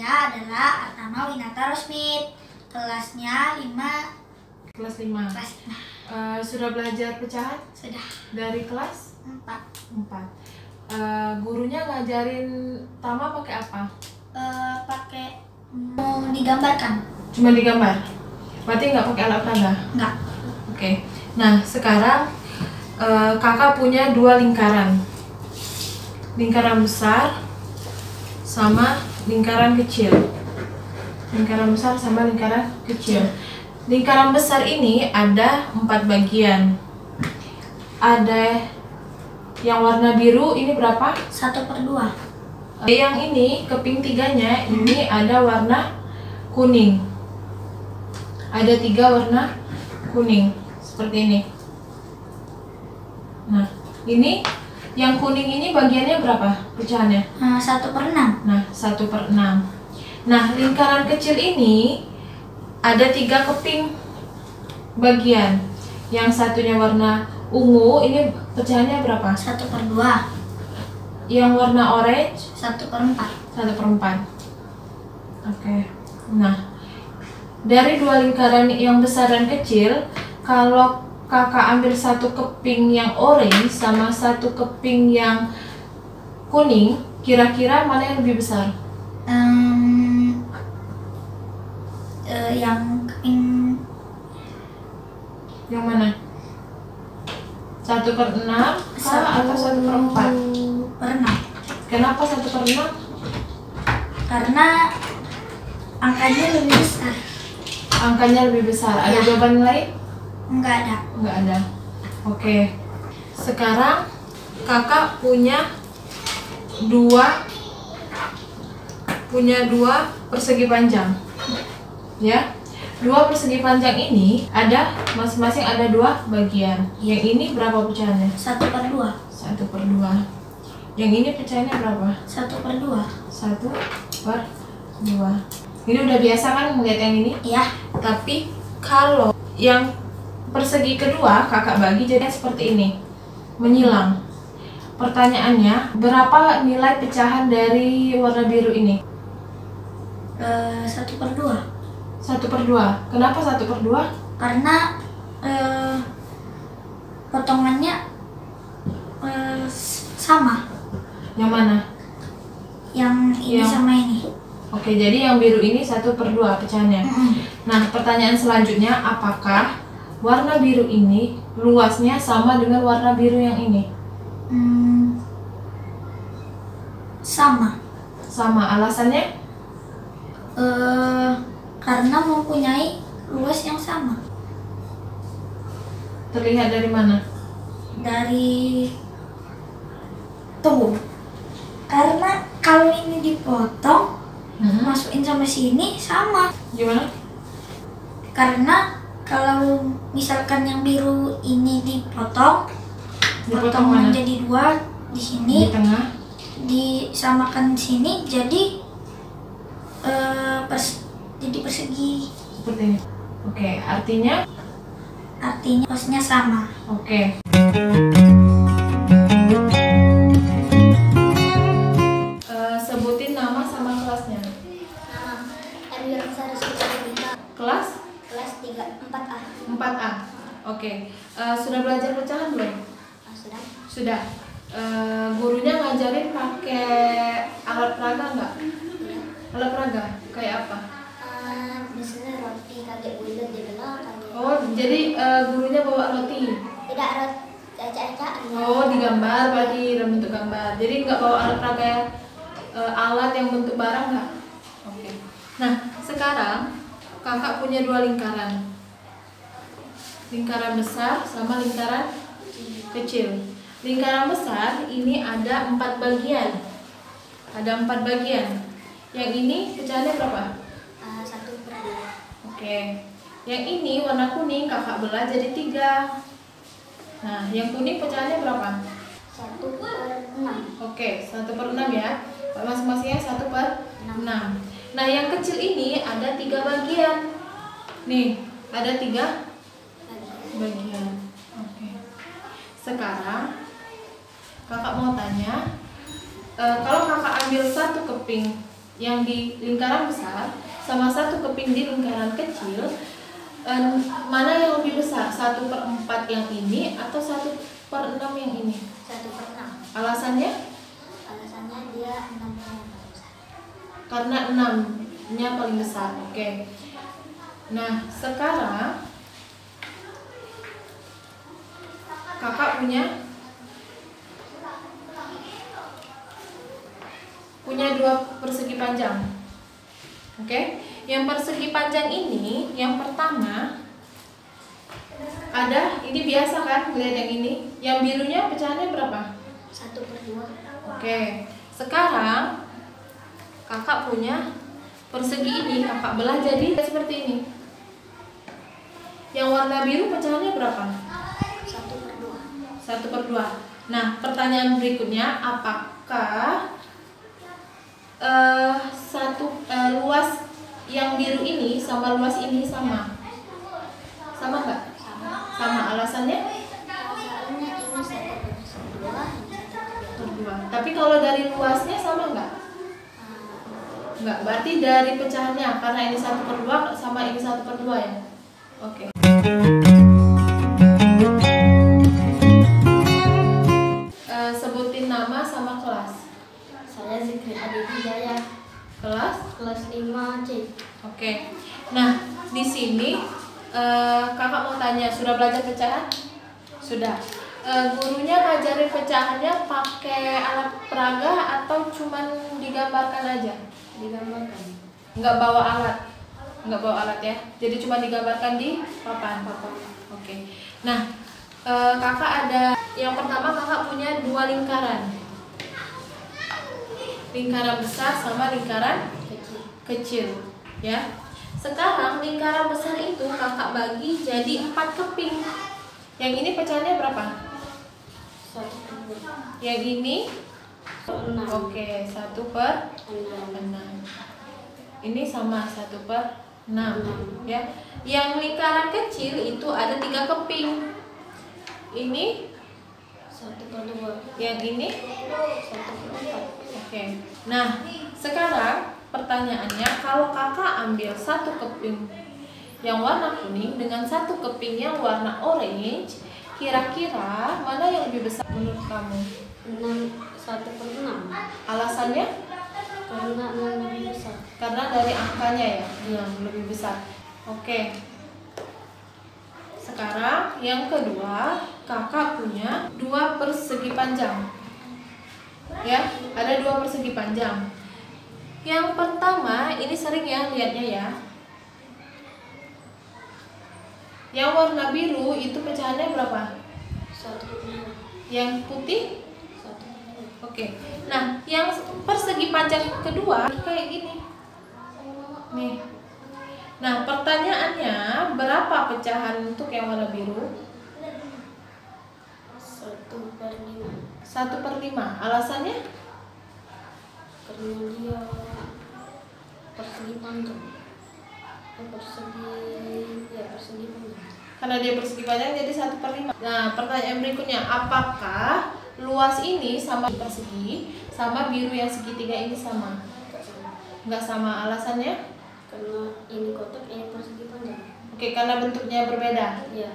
Saya adalah Artano Winata Rosmit. Kelasnya 5. Kelas 5. Sudah belajar pecahan? Sudah. Dari kelas? 4. Gurunya ngajarin Tama pakai apa? Pakai mau digambarkan. Cuma digambar? Berarti nggak pakai alat peraga? Nggak. Oke. Nah, sekarang kakak punya 2 lingkaran. Lingkaran besar sama lingkaran kecil. Lingkaran besar sama lingkaran kecil. Lingkaran besar ini ada 4 bagian. Ada yang warna biru ini berapa? 1/2. Yang ini keping 3-nya ini ada warna kuning. Ada 3 warna kuning seperti ini. Nah, ini yang kuning ini bagiannya berapa pecahannya? 1/6. Nah, 1/6. Nah, lingkaran kecil ini ada 3 keping bagian. Yang satunya warna ungu, ini pecahannya berapa? 1/2. Yang warna orange? 1/4. 1/4. Oke. Nah, dari 2 lingkaran yang besar dan kecil, kalau kakak ambil 1 keping yang orange sama 1 keping yang kuning, kira-kira mana yang lebih besar? Yang keping Yang mana? 1/6 atau 1/4? 1/6. Kenapa 1/6? Karena angkanya lebih besar. Angkanya lebih besar. Ada jawaban lain? Enggak ada. Nggak ada. Oke. Sekarang kakak punya dua persegi panjang. Ya. 2 persegi panjang ini ada masing-masing ada 2 bagian. Yang ini berapa pecahannya? 1/2. 1/2. Yang ini pecahannya berapa? 1/2. 1/2. Ini udah biasa kan melihat yang ini? Iya. Tapi kalau yang persegi kedua kakak bagi jadi seperti ini, menyilang. Pertanyaannya, berapa nilai pecahan dari warna biru ini? 1/2. 1/2. Kenapa 1/2? Karena potongannya sama. Yang mana? Yang ini sama ini. Oke, jadi yang biru ini 1/2 pecahannya. Nah, pertanyaan selanjutnya, apakah warna biru ini luasnya sama dengan warna biru yang ini? Sama. Sama. Alasannya? Karena mempunyai luas yang sama. Terlihat dari mana? Dari tuh. Karena kalau ini dipotong, masukin sama sini sama. Gimana? Karena kalau misalkan yang biru ini dipotong mana? menjadi 2 di sini, Di tengah. disamakan di sini, jadi jadi persegi. Seperti ini. Oke, artinya Luasnya sama. oke. Sebutin nama sama kelasnya. Kelas? Kelas 4A. 4A. Oke. Sudah belajar pecahan belum? Sudah. Sudah. Gurunya ngajarin pakai alat peraga nggak? Iya. Alat peraga kayak apa? Misalnya roti kaget bulat di belakang. Oh, jadi gurunya bawa roti. Tidak roti acak-acak. Oh, digambar berarti dalam bentuk gambar. Jadi nggak bawa alat peraga alat yang bentuk barang nggak? Oke. Nah, sekarang kakak punya 2 lingkaran. Lingkaran besar sama lingkaran kecil. Lingkaran besar ini ada 4 bagian. Ada 4 bagian. Yang ini pecahannya berapa? 1/2. Oke. Yang ini warna kuning kakak belah jadi 3. Nah, yang kuning pecahannya berapa? 1/6. Oke, 1/6 ya. Masing-masingnya 1/6. Nah, yang kecil ini ada 3 bagian. Nih, ada 3 bagian. Oke. Sekarang kakak mau tanya, kalau kakak ambil 1 keping yang di lingkaran besar sama satu keping di lingkaran kecil, mana yang lebih besar? 1/4 yang ini atau 1/6 yang ini? 1/6. Alasannya? Alasannya dia 6-nya besar. Karena 6-nya paling besar. Oke. Nah, sekarang kakak punya 2 persegi panjang. Oke. Yang persegi panjang ini, yang pertama ada, ini biasa kan, lihat yang ini. Yang birunya pecahannya berapa? 1/2. Oke. Sekarang kakak punya persegi ini, kakak belah jadi seperti ini. Yang warna biru pecahannya berapa? 1/2. 1/2. Nah, pertanyaan berikutnya, apakah luas yang biru ini sama luas ini sama? Sama nggak? Sama. Alasannya? Soalnya ini 1/2, ini 1/2. Tapi kalau dari luasnya sama nggak? Nggak, berarti dari pecahannya, karena ini 1/2 sama ini 1/2 ya. Oke. Sebutin nama sama kelas. Saya Zikri Aditya, Kelas? kelas 5C. Oke. Nah, di sini kakak mau tanya, sudah belajar pecahan? Sudah. Gurunya ngajarin pecahannya pakai alat peraga atau cuman digambarkan aja? Digambarkan. Nggak bawa alat? Nggak bawa alat ya? Jadi cuma digambarkan di papan. Oke. Nah, kakak ada, yang pertama kakak punya 2 lingkaran. Lingkaran besar sama lingkaran kecil. Ya. Sekarang lingkaran besar itu kakak bagi jadi 4 keping. Yang ini pecahannya berapa? 1/2. Yang ini? 6. Oke, 1/6. Ini sama 1/6 ya. Yang lingkaran kecil itu ada 3 keping. Ini 1/2. yang ini 1/4. oke. Nah, sekarang pertanyaannya, kalau kakak ambil 1 keping yang warna kuning dengan 1 keping yang warna orange, kira-kira mana yang lebih besar menurut kamu? 1/6. Alasannya? Karena 6 lebih besar. Karena dari angkanya ya, yang lebih besar. Oke. Sekarang yang kedua, kakak punya 2 persegi panjang. Ya, ada 2 persegi panjang. Yang pertama, ini sering ya lihatnya ya. Yang warna biru itu pecahannya berapa? 1/2. Yang putih? 1/2. Oke. Nah, yang persegi panjang kedua kayak gini. Nih. Nah, pertanyaannya, berapa pecahan untuk yang warna biru? 1/5. 1/5. Alasannya? Karena dia persegi panjang. Persegi panjang. Karena dia persegi panjang jadi 1/5. Nah, pertanyaan berikutnya, apakah luas ini sama persegi sama biru yang segitiga ini sama? Nggak sama. Alasannya? Karena ini kotak, ini persegi panjang. Oke, karena bentuknya berbeda. Iya.